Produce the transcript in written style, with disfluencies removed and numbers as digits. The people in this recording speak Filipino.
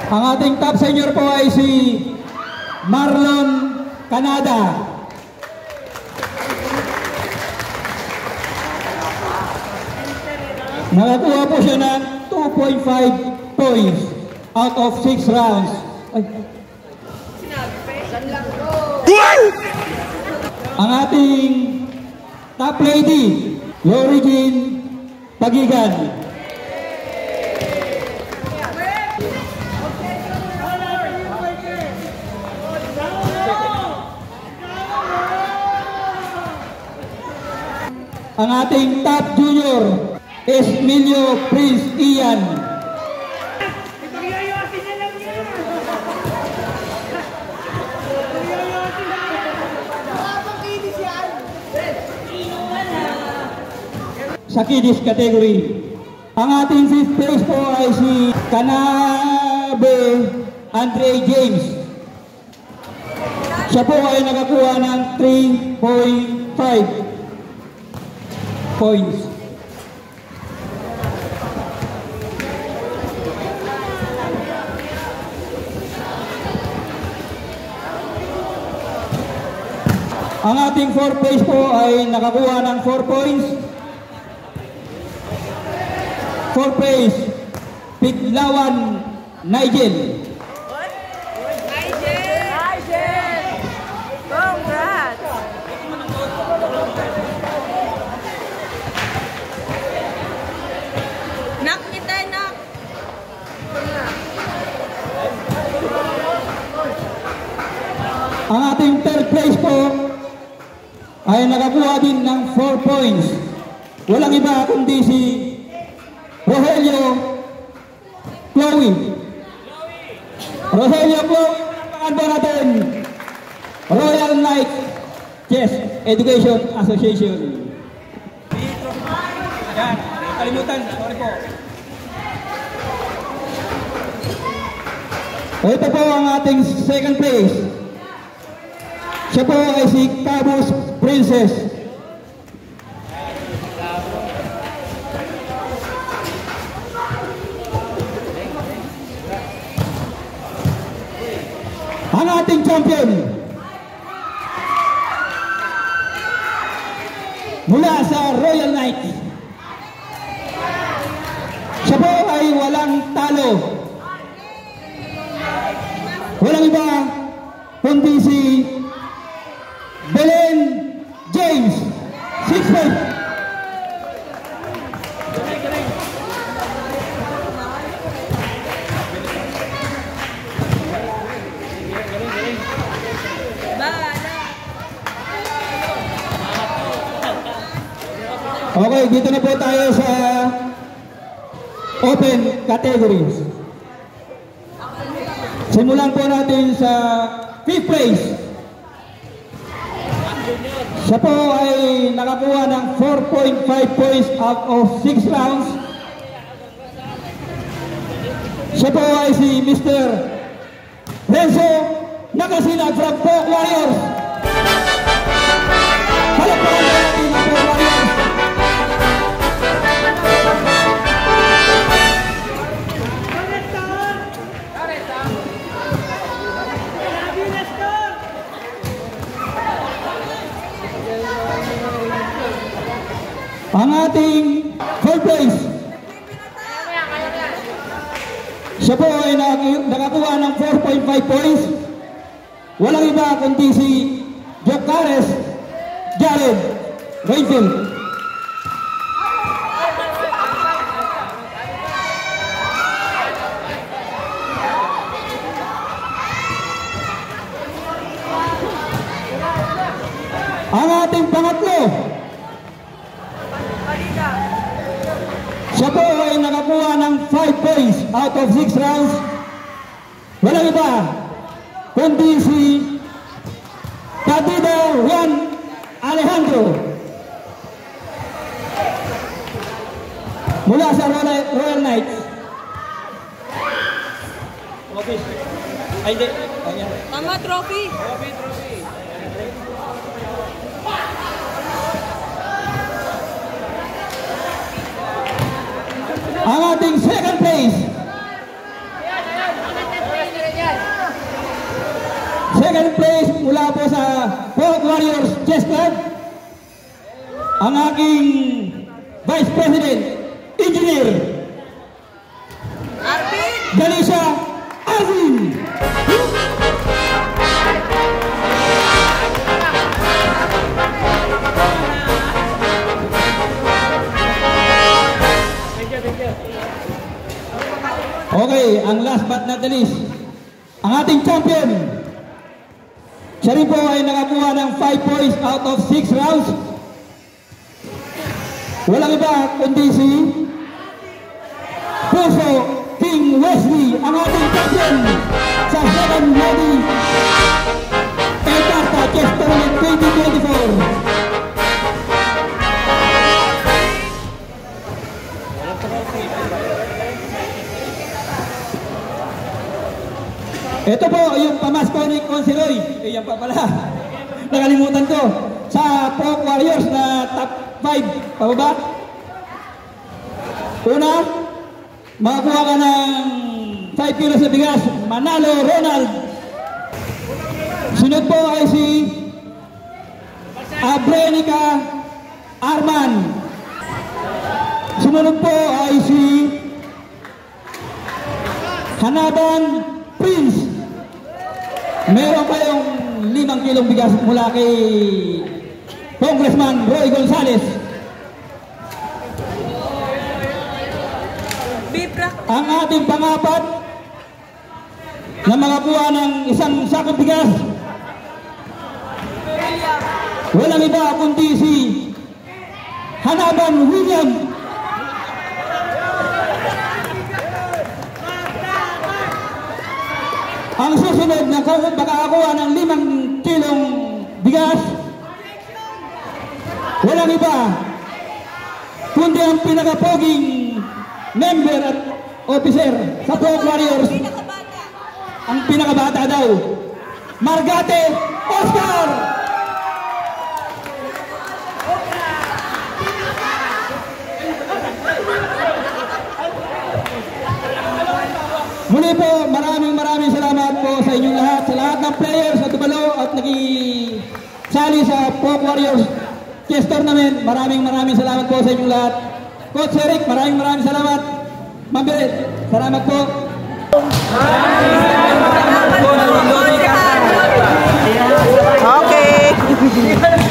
Ang ating top senior po ay si Marlon Canada. Nakakuha po siya ng 2.5 points out of 6 rounds. Ang ating top lady, Lori Jean Pagigan. Ang ating top junior, Esmilio Prince Ian. Sa kiddies category. Ang ating 5th place po ay si Canabe Andre James. Siya po ay nakakuha ng 3.5 points. Ang ating 4th place po ay nakakuha ng 4 points. 4th place, Piglawan Nigel. Congrats! Nak kita, nak! Ang ating 3rd place po ay nakakuha din ng 4 points. Walang iba kundi si Rogelio Chloe. Rogelio Chloe, ang po natin, Royal Knight Chess Education Association. Yan, kalimutan, sorry po. Ito po ang ating 2nd place. Siya po ay si Cabos Princess. Ang ating champion mula sa Royal Knight. Siya po ay walang talo. Walang iba kundi si Belen James. 6 points. Okay, dito na po tayo sa open categories. Simulan po natin sa 5th place. Siya po ay nakakuha ng 4.5 points out of 6 rounds. Siya po ay si Mr. Renzo Nakasinag from Pork Warriors. Palakpakan natin ang Pork Warriors. Ang ating 4th place. Siya po ay nakakuha ng 4.5 points. Walang iba kundi si Jocares Jared Rayfield. Ang ating pangatlo. Siya po ay nakakuha ng 5 points out of 6 rounds. Walang iba kundi si Cadido Juan Alejandro mula sa Royal Knights. Okay. Ay, hindi. Tama, trophy. Trophy. Ang ating 2nd place. second place mula po sa Pork Warriors Chess Club, ang aking Vice President, Engineer Arvin. Galisha Arvin. Okay, ang last but not the least, ang ating champion. Siya rin po ay nakakuha ng 5 points out of 6 rounds. Walang iba kundi si Puso King Wesley, ang ating champion sa 7th Lady Encarta Chess Tournament 2024. Ito po yung pamasko ni Consiloy. Yan pa pala. Nakalimutan ko. Sa Pork Warriors na top 5. Pababa. Una, makakuha ka ng 5 kilos na bigas. Manalo Ronald. Sunod po ay si Abrenica Arman. Sunod po ay si Hanaban Prince. Meron kayong 5 kilong bigas mula kay Congressman Roy Gonzales. Ang ating pangapat na makakuha ng 1 sakong bigas, walang iba kundi si Hanaban William. Ang susunod na makakakuha ng 5 kilong bigas, walang iba kundi ang pinakapoging member at officer sa Pork Warriors, ang pinakabata daw, Margate Oscar. Muli po, maraming salamat po sa inyong lahat, sa lahat ng players na dumalo at nagisali sa Pork Warriors Chess Tournament. Maraming salamat po sa inyong lahat. Coach Eric, maraming salamat. Mabit, salamat po. Okay.